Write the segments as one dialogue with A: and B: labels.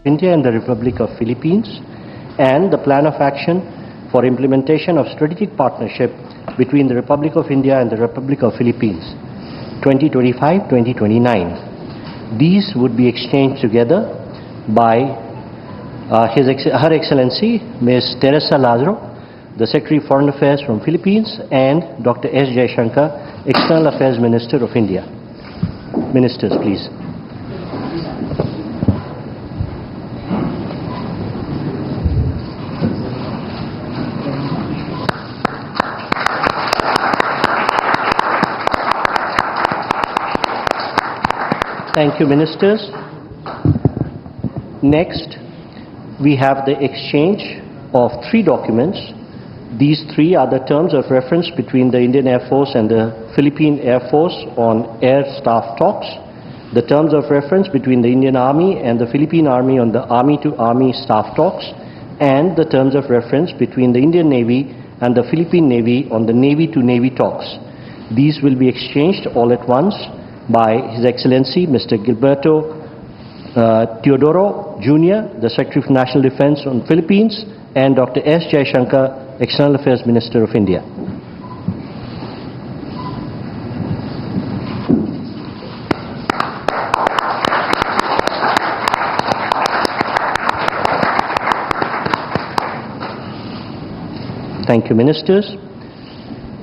A: India and the Republic of Philippines, and the Plan of Action for Implementation of Strategic Partnership between the Republic of India and the Republic of Philippines, 2025-2029. These would be exchanged together by Her Excellency Ms. Teresa Lazaro, the Secretary of Foreign Affairs from Philippines, and Dr. S. Jaishankar, External Affairs Minister of India. Ministers, please. Thank you, Ministers. Next, we have the exchange of 3 documents. These 3 are the terms of reference between the Indian Air Force and the Philippine Air Force on air staff talks, the terms of reference between the Indian Army and the Philippine Army on the Army-to-Army staff talks, and the terms of reference between the Indian Navy and the Philippine Navy on the Navy-to-Navy talks. These will be exchanged all at once by His Excellency Mr. Gilberto Teodoro Jr., the Secretary for National Defense on Philippines, and Dr. S. Jaishankar, External Affairs Minister of India. Thank you, Ministers.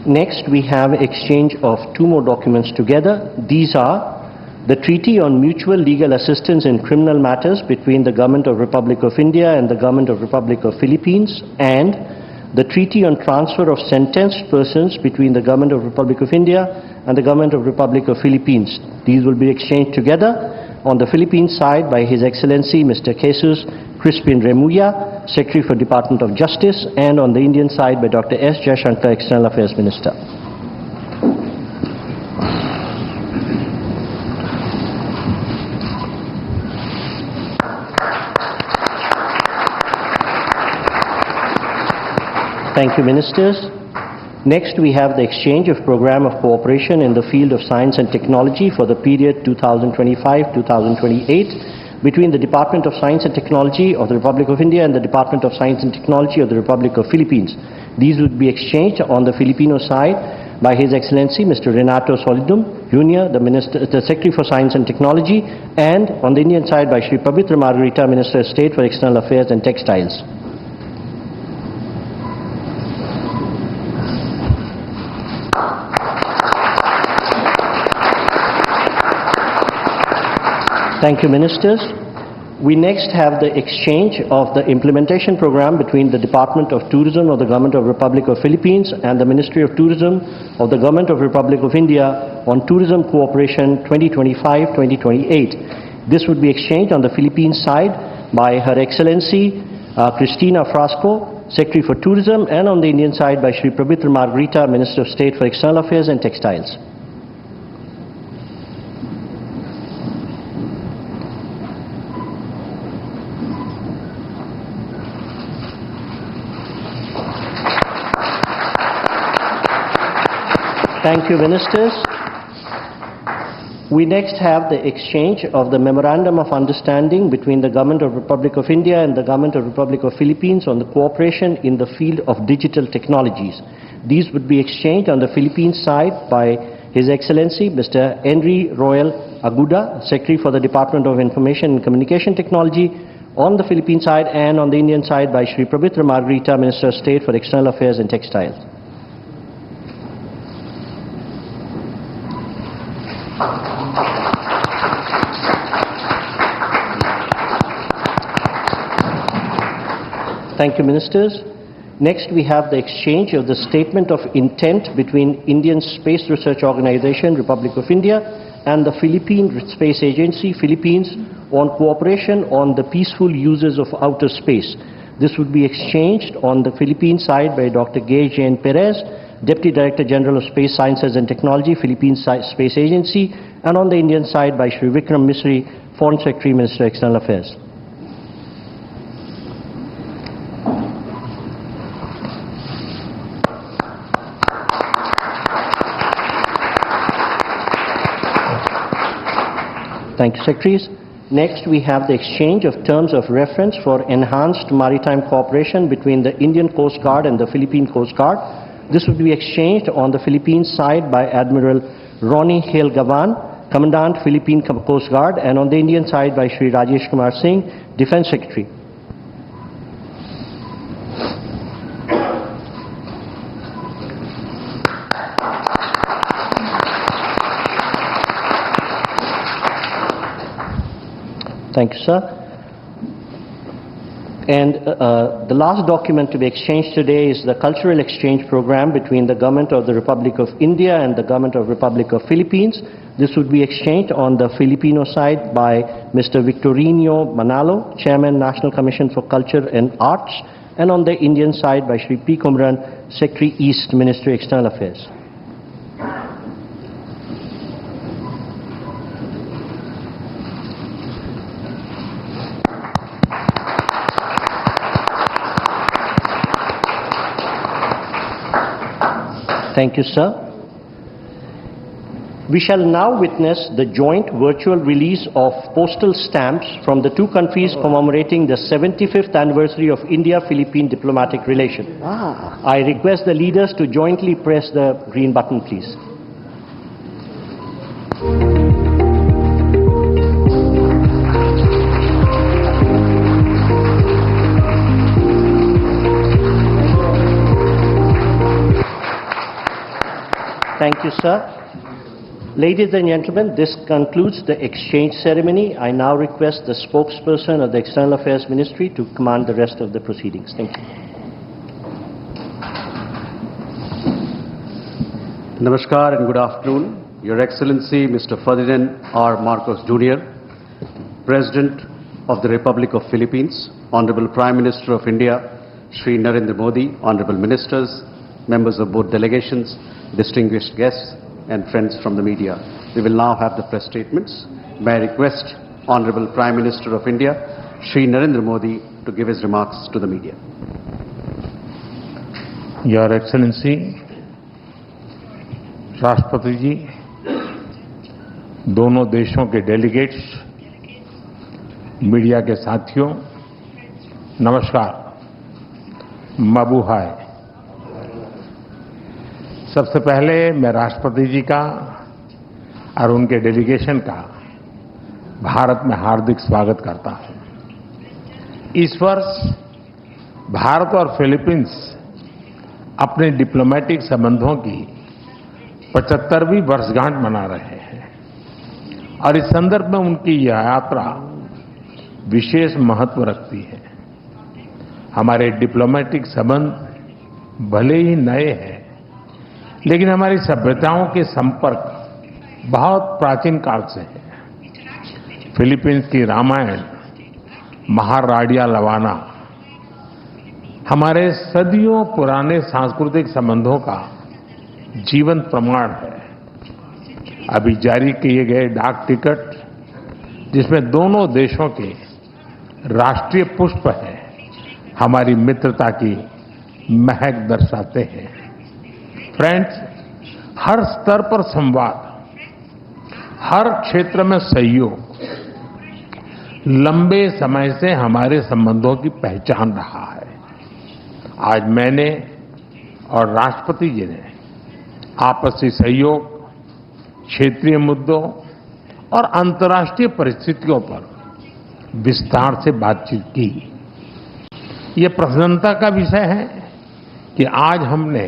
A: Next, we have exchange of 2 more documents together. These are the Treaty on Mutual Legal Assistance in Criminal Matters between the Government of Republic of India and the Government of Republic of Philippines, and the Treaty on Transfer of Sentenced Persons between the Government of Republic of India and the Government of Republic of Philippines. These will be exchanged together on the Philippine side by His Excellency Mr. Jesus Crispin Remulla, Secretary for Department of Justice, and on the Indian side by Dr. S. Jaishankar, External Affairs Minister. Thank you, Ministers. Next, we have the exchange of program of cooperation in the field of science and technology for the period 2025-2028 between the Department of Science and Technology of the Republic of India and the Department of Science and Technology of the Republic of Philippines. These would be exchanged on the Filipino side by His Excellency Mr. Renato Solidum Jr., the Secretary for Science and Technology, and on the Indian side by Shri Pavitra Margarita, Minister of State for External Affairs and Textiles. Thank you, Ministers. We next have the exchange of the implementation program between the Department of Tourism of the Government of Republic of Philippines and the Ministry of Tourism of the Government of Republic of India on Tourism Cooperation 2025-2028. This would be exchanged on the Philippine side by Her Excellency Cristina Frasco, Secretary for Tourism, and on the Indian side by Shri Pavitra Margarita, Minister of State for External Affairs and Textiles. Thank you, Ministers. We next have the exchange of the Memorandum of Understanding between the Government of Republic of India and the Government of Republic of Philippines on the cooperation in the field of digital technologies. These would be exchanged on the Philippine side by His Excellency Mr. Henry Royal Aguda, Secretary for the Department of Information and Communication Technology on the Philippine side, and on the Indian side by Shri Pavitra Margarita, Minister of State for External Affairs and Textiles. Thank you, Ministers. Next, we have the exchange of the Statement of Intent between Indian Space Research Organization, Republic of India, and the Philippine Space Agency, Philippines, on cooperation on the peaceful uses of outer space. This would be exchanged on the Philippine side by Dr. Gay Jane Perez, Deputy Director General of Space Sciences and Technology, Philippine Space Agency, and on the Indian side by Shri Vikram Misri, Foreign Secretary, Minister of External Affairs. Thank you, Secretaries. Next, we have the exchange of terms of reference for enhanced maritime cooperation between the Indian Coast Guard and the Philippine Coast Guard. This would be exchanged on the Philippine side by Admiral Ronnie Hale Gavan, Commandant Philippine Coast Guard, and on the Indian side by Shri Rajesh Kumar Singh, Defense Secretary. Thank you, sir. And the last document to be exchanged today is the cultural exchange program between the Government of the Republic of India and the Government of the Republic of Philippines. This would be exchanged on the Filipino side by Mr. Victorino Manalo, Chairman, National Commission for Culture and Arts, and on the Indian side by Shri P. Kumran, Secretary East, Ministry of External Affairs. Thank you, sir. We shall now witness the joint virtual release of postal stamps from the two countries commemorating the 75th anniversary of India-Philippine diplomatic relation. I request the leaders to jointly press the green button, please. Thank you, sir. Ladies and gentlemen, this concludes the exchange ceremony. I now request the spokesperson of the External Affairs Ministry to command the rest of the proceedings. Thank you.
B: Namaskar and good afternoon. Your Excellency, Mr. Ferdinand R. Marcos Jr., President of the Republic of Philippines, Honorable Prime Minister of India, Shri Narendra Modi, Honorable Ministers, members of both delegations, distinguished guests and friends from the media. We will now have the press statements. May I request Honorable Prime Minister of India, Shri Narendra Modi, to give his remarks to the media.
C: Your Excellency, राष्ट्रपति जी, दोनों देशों के delegates, media के साथियों, नमस्कार, माबूहाय। सबसे पहले मैं राष्ट्रपति जी का और उनके डेलीगेशन का भारत में हार्दिक स्वागत करता हूं। इस वर्ष भारत और फिलीपींस अपने डिप्लोमेटिक संबंधों की 75वीं वर्षगांठ मना रहे हैं और इस संदर्भ में उनकी यह यात्रा विशेष महत्व रखती है। हमारे डिप्लोमेटिक संबंध भले ही नए हैं, लेकिन हमारी सभ्यताओं के संपर्क बहुत प्राचीन काल से है। फिलीपींस की रामायण, महाराडिया लवाना हमारे सदियों पुराने सांस्कृतिक संबंधों का जीवंत प्रमाण है। अभी जारी किए गए डाक टिकट, जिसमें दोनों देशों के राष्ट्रीय पुष्प हैं, हमारी मित्रता की महक दर्शाते हैं। फ्रेंड्स, हर स्तर पर संवाद, हर क्षेत्र में सहयोग लंबे समय से हमारे संबंधों की पहचान रहा है। आज मैंने और राष्ट्रपति जी ने आपसी सहयोग, क्षेत्रीय मुद्दों और अंतर्राष्ट्रीय परिस्थितियों पर विस्तार से बातचीत की। ये प्रसन्नता का विषय है कि आज हमने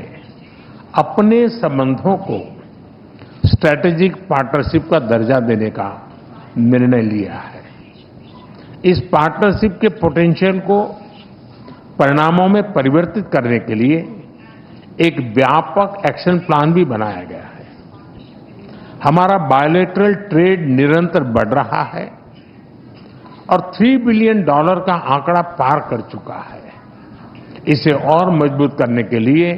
C: अपने संबंधों को स्ट्रैटेजिक पार्टनरशिप का दर्जा देने का निर्णय लिया है। इस पार्टनरशिप के पोटेंशियल को परिणामों में परिवर्तित करने के लिए एक व्यापक एक्शन प्लान भी बनाया गया है। हमारा बायलैटरल ट्रेड निरंतर बढ़ रहा है और $3 बिलियन का आंकड़ा पार कर चुका है। इसे और मजबूत करने के लिए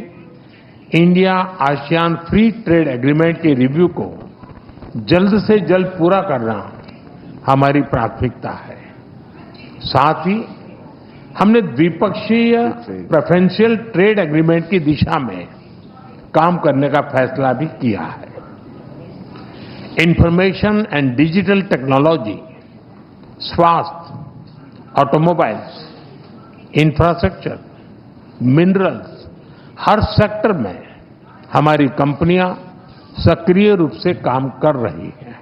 C: India ASEAN free trade agreement के रिव्यू को जल्द से जल्द पूरा करना हमारी प्राथमिकता है। साथ ही हमने द्विपक्षीय प्रेफरेंशियल ट्रेड एग्रीमेंट की दिशा में काम करने का फैसला भी किया है। इंफॉर्मेशन एंड डिजिटल टेक्नोलॉजी, स्वास्थ्य, ऑटोमोबाइल्स, इंफ्रास्ट्रक्चर, मिनरल्स, हर सेक्टर में हमारी कंपनियां सक्रिय रूप से काम कर रही हैं।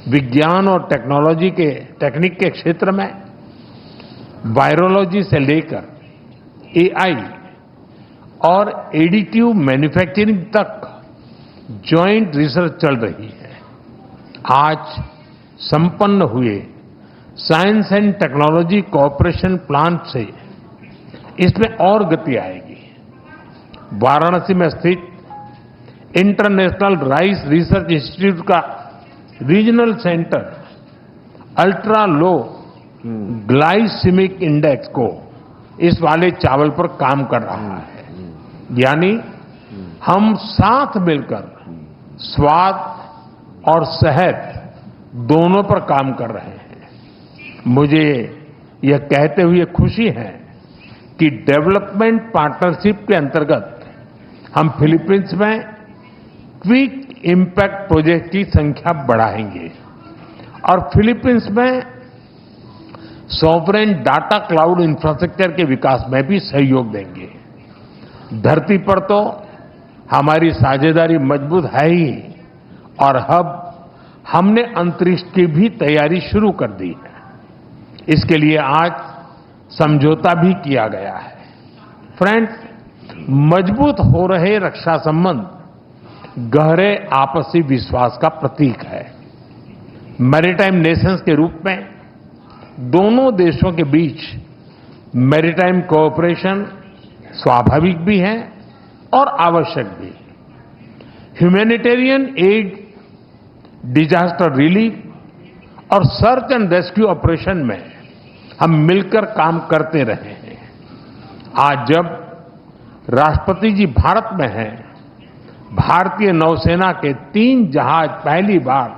C: विज्ञान और टेक्निक के क्षेत्र में वायरोलॉजी से लेकर एआई और एडिटिव मैन्युफैक्चरिंग तक जॉइंट रिसर्च चल रही है। आज संपन्न हुए science and technology cooperation plan से इसमें और गति आएगी। वाराणसी में स्थित इंटरनेशनल राइस रिसर्च इंस्टीट्यूट का regional centre ultra low glycaemic index को इस वाले चावल पर काम कर रहा है। यानी हम साथ मिलकर स्वाद और सेहत दोनों पर काम कर रहे हैं। मुझे यह कहते हुए खुशी है कि डेवलपमेंट पार्टनरशिप के अंतर्गत हम फिलीपींस में क्विक इम्पैक्ट प्रोजेक्ट की संख्या बढ़ाएंगे और फिलीपींस में सॉवरेन डाटा क्लाउड इंफ्रास्ट्रक्चर के विकास में भी सहयोग देंगे। धरती पर तो हमारी साझेदारी मजबूत है ही और अब हमने अंतरिक्ष की भी तैयारी शुरू कर दी है। इसके लिए आज समझौता भी किया गया है। फ्रेंड्स, मजबूत हो रहे रक्षा संबंध गहरे आपसी विश्वास का प्रतीक है। मैरीटाइम नेशंस के रूप में दोनों देशों के बीच मैरीटाइम कोऑपरेशन स्वाभाविक भी है और आवश्यक भी। ह्यूमैनिटेरियन एड, डिजास्टर रिलीफ और सर्च एंड रेस्क्यू ऑपरेशन में हम मिलकर काम करते रहे हैं। आज जब राष्ट्रपति जी भारत में हैं, भारतीय नौसेना के 3 जहाज पहली बार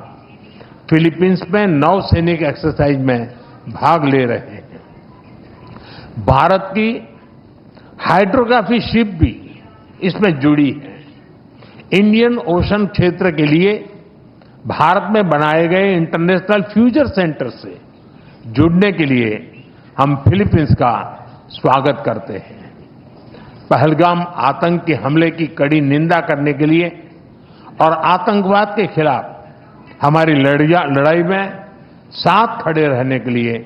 C: फिलीपींस में नौसैनिक एक्सरसाइज में भाग ले रहे हैं। भारत की हाइड्रोग्राफी शिप भी इसमें जुड़ी है। इंडियन ओशन क्षेत्र के लिए भारत में बनाए गए इंटरनेशनल फ्यूचर सेंटर से जुड़ने के लिए हम फिलीपींस का स्वागत करते हैं। पहलगाम आतंकी हमले की कड़ी निंदा करने के लिए और आतंकवाद के खिलाफ हमारी लड़ाई में साथ खड़े रहने के लिए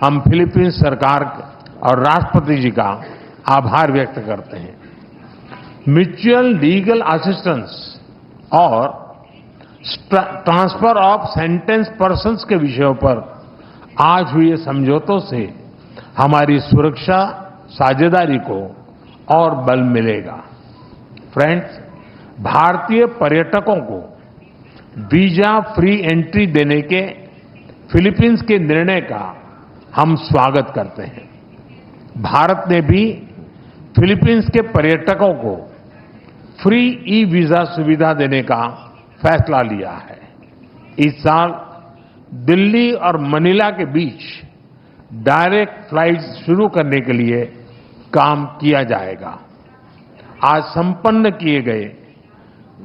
C: हम फिलीपींस सरकार और राष्ट्रपति जी का आभार व्यक्त करते हैं। म्यूचुअल लीगल असिस्टेंस और ट्रांसफर ऑफ सेंटेंस पर्सन्स के विषयों पर आज हुए समझौतों से हमारी सुरक्षा साझेदारी को और बल मिलेगा। फ्रेंड्स, भारतीय पर्यटकों को वीजा फ्री एंट्री देने के फिलीपींस के निर्णय का हम स्वागत करते हैं। भारत ने भी फिलीपींस के पर्यटकों को फ्री ई वीजा सुविधा देने का फैसला लिया है। इस साल दिल्ली और मनीला के बीच डायरेक्ट फ्लाइट्स शुरू करने के लिए काम किया जाएगा। आज संपन्न किए गए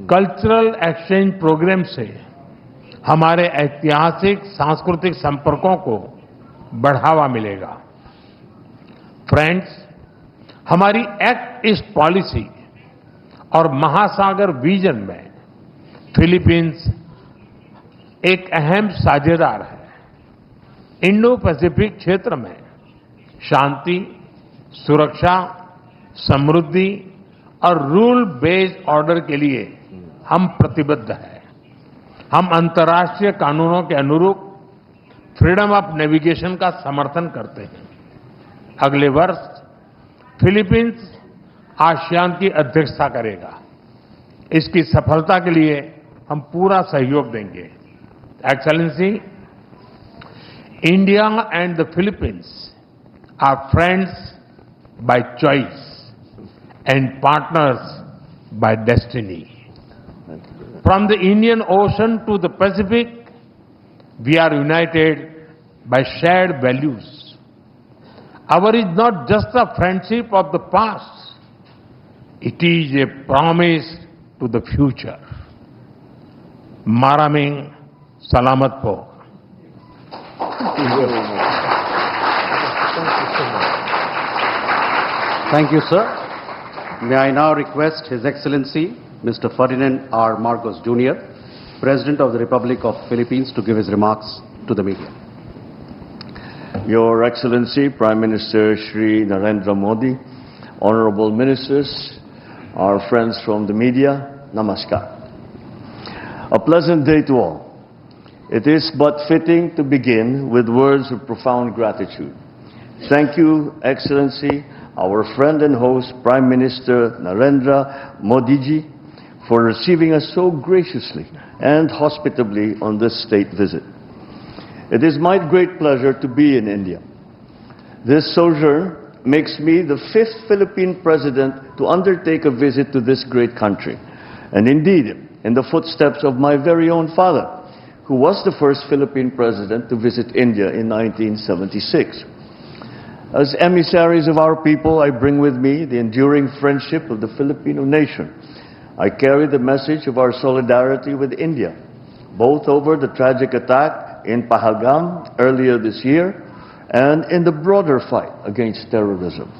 C: कल्चरल एक्सचेंज प्रोग्राम से हमारे ऐतिहासिक सांस्कृतिक संपर्कों को बढ़ावा मिलेगा। फ्रेंड्स, हमारी एक्ट ईस्ट पॉलिसी और महासागर विजन में फिलीपींस एक अहम साझेदार है। इंडो पैसिफिक क्षेत्र में शांति, सुरक्षा, समृद्धि और रूल बेस्ड ऑर्डर के लिए हम प्रतिबद्ध हैं। हम अंतर्राष्ट्रीय कानूनों के अनुरूप फ्रीडम ऑफ नेविगेशन का समर्थन करते हैं। अगले वर्ष फिलीपींस आसियान की अध्यक्षता करेगा। इसकी सफलता के लिए हम पूरा सहयोग देंगे। Excellency, India and the Philippines are friends by choice and partners by destiny. From the Indian Ocean to the Pacific, we are united by shared values. Our is not just a friendship of the past, it is a promise to the future. Maraming salamat po.
B: Thank you, sir. May I now request His Excellency, Mr. Ferdinand R. Marcos Jr., President of the Republic of Philippines, to give his remarks to the media.
D: Your Excellency, Prime Minister Shri Narendra Modi, Honorable Ministers, our friends from the media, Namaskar. A pleasant day to all. It is but fitting to begin with words of profound gratitude. Thank you, Excellency, our friend and host, Prime Minister Narendra Modi ji, for receiving us so graciously and hospitably on this state visit. It is my great pleasure to be in India. This sojourn makes me the 5th Philippine president to undertake a visit to this great country, and indeed, in the footsteps of my very own father, who was the first Philippine president to visit India in 1976. As emissaries of our people, I bring with me the enduring friendship of the Filipino nation. I carry the message of our solidarity with India, both over the tragic attack in Pahalgam earlier this year and in the broader fight against terrorism.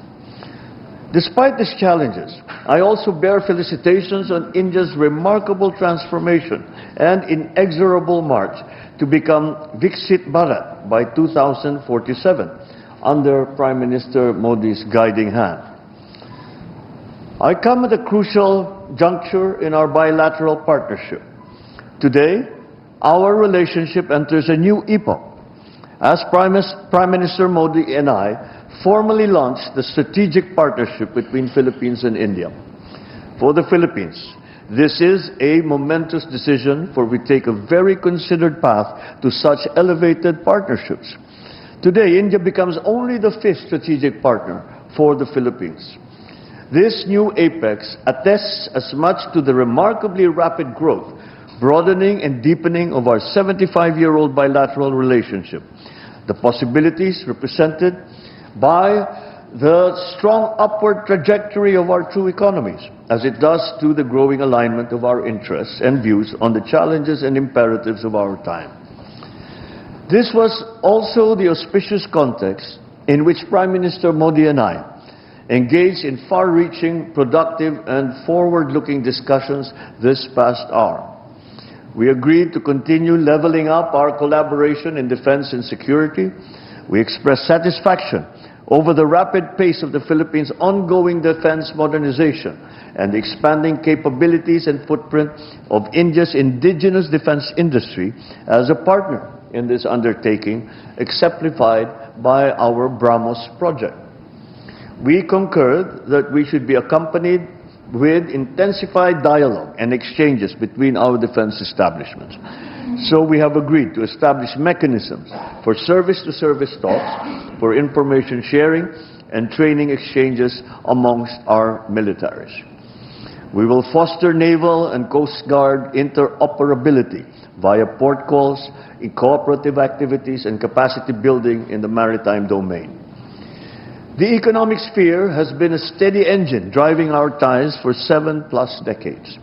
D: Despite these challenges, I also bear felicitations on India's remarkable transformation and inexorable march to become Viksit Bharat by 2047 under Prime Minister Modi's guiding hand. I come at a crucial juncture in our bilateral partnership. Today, our relationship enters a new epoch as Prime Minister Modi and I formally launched the strategic partnership between Philippines and India. For the Philippines, this is a momentous decision, for we take a very considered path to such elevated partnerships. Today, India becomes only the 5th strategic partner for the Philippines. This new apex attests as much to the remarkably rapid growth, broadening and deepening of our 75-year-old bilateral relationship, the possibilities represented by the strong upward trajectory of our two economies, as it does to the growing alignment of our interests and views on the challenges and imperatives of our time. This was also the auspicious context in which Prime Minister Modi and I engaged in far-reaching, productive and forward-looking discussions this past hour. We agreed to continue leveling up our collaboration in defense and security. We expressed satisfaction over the rapid pace of the Philippines' ongoing defense modernization and the expanding capabilities and footprint of India's indigenous defense industry as a partner in this undertaking, exemplified by our BrahMos project. We concurred that we should be accompanied with intensified dialogue and exchanges between our defense establishments. So we have agreed to establish mechanisms for service-to-service talks, for information sharing and training exchanges amongst our militaries. We will foster naval and coast guard interoperability via port calls, in cooperative activities and capacity building in the maritime domain. The economic sphere has been a steady engine driving our ties for 7+ decades.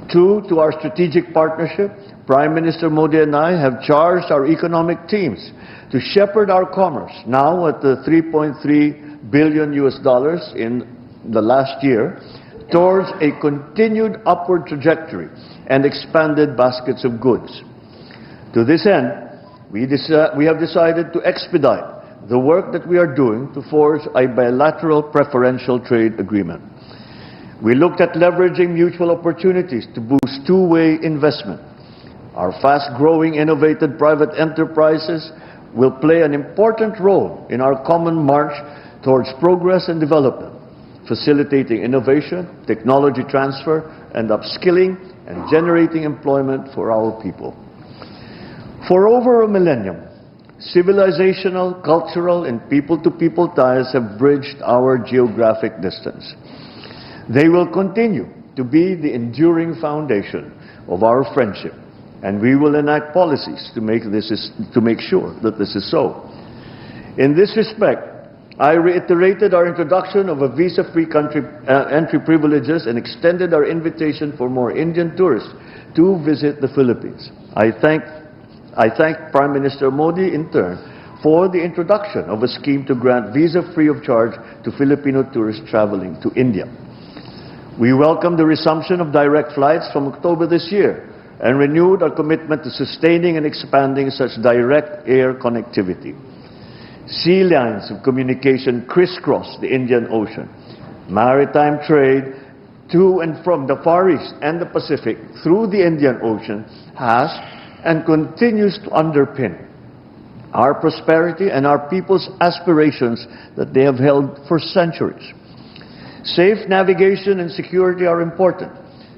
D: True to our strategic partnership, Prime Minister Modi and I have charged our economic teams to shepherd our commerce, now at the $3.3 billion in the last year, towards a continued upward trajectory and expanded baskets of goods. To this end, we have decided to expedite the work that we are doing to forge a bilateral preferential trade agreement. We looked at leveraging mutual opportunities to boost two-way investment. Our fast-growing, innovative private enterprises will play an important role in our common march towards progress and development, facilitating innovation, technology transfer, and upskilling and generating employment for our people. For over a millennium, civilizational, cultural, and people-to-people ties have bridged our geographic distance. They will continue to be the enduring foundation of our friendship, and we will enact policies to make sure that this is so. In this respect, I reiterated our introduction of a visa-free entry privileges and extended our invitation for more Indian tourists to visit the Philippines. I thank I thank Prime Minister Modi in turn for the introduction of a scheme to grant visa free of charge to Filipino tourists traveling to India. We welcome the resumption of direct flights from October this year and renewed our commitment to sustaining and expanding such direct air connectivity. Sea lines of communication crisscross the Indian Ocean. Maritime trade to and from the Far East and the Pacific through the Indian Ocean has and continues to underpin our prosperity and our people's aspirations that they have held for centuries. Safe navigation and security are important,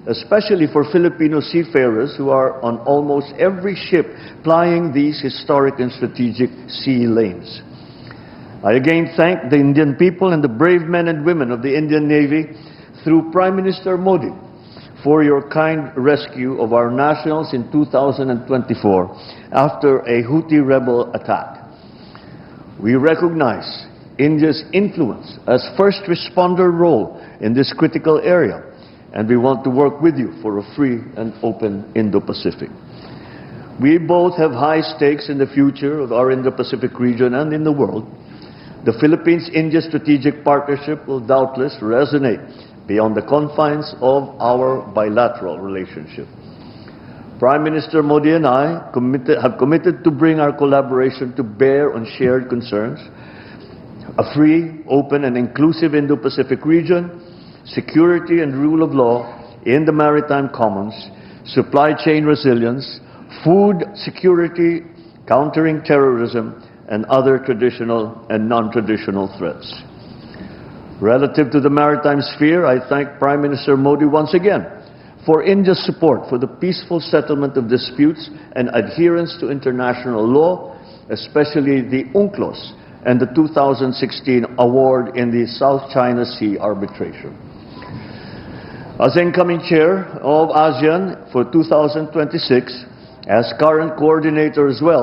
D: especially for Filipino seafarers who are on almost every ship plying these historic and strategic sea lanes. I again thank the Indian people and the brave men and women of the Indian Navy through Prime Minister Modi for your kind rescue of our nationals in 2024 after a Houthi rebel attack. We recognize India's influence as first responder role in this critical area, and we want to work with you for a free and open Indo-Pacific. We both have high stakes in the future of our Indo-Pacific region and in the world. The Philippines-India strategic partnership will doubtless resonate beyond the confines of our bilateral relationship. Prime Minister Modi and I have committed to bring our collaboration to bear on shared concerns: a free, open and inclusive Indo-Pacific region, security and rule of law in the maritime commons, supply chain resilience, food security, countering terrorism, and other traditional and non-traditional threats. Relative to the maritime sphere, I thank Prime Minister Modi once again for India's support for the peaceful settlement of disputes and adherence to international law, especially the UNCLOS and the 2016 award in the South China Sea arbitration. As incoming chair of ASEAN for 2026, as current coordinator as well,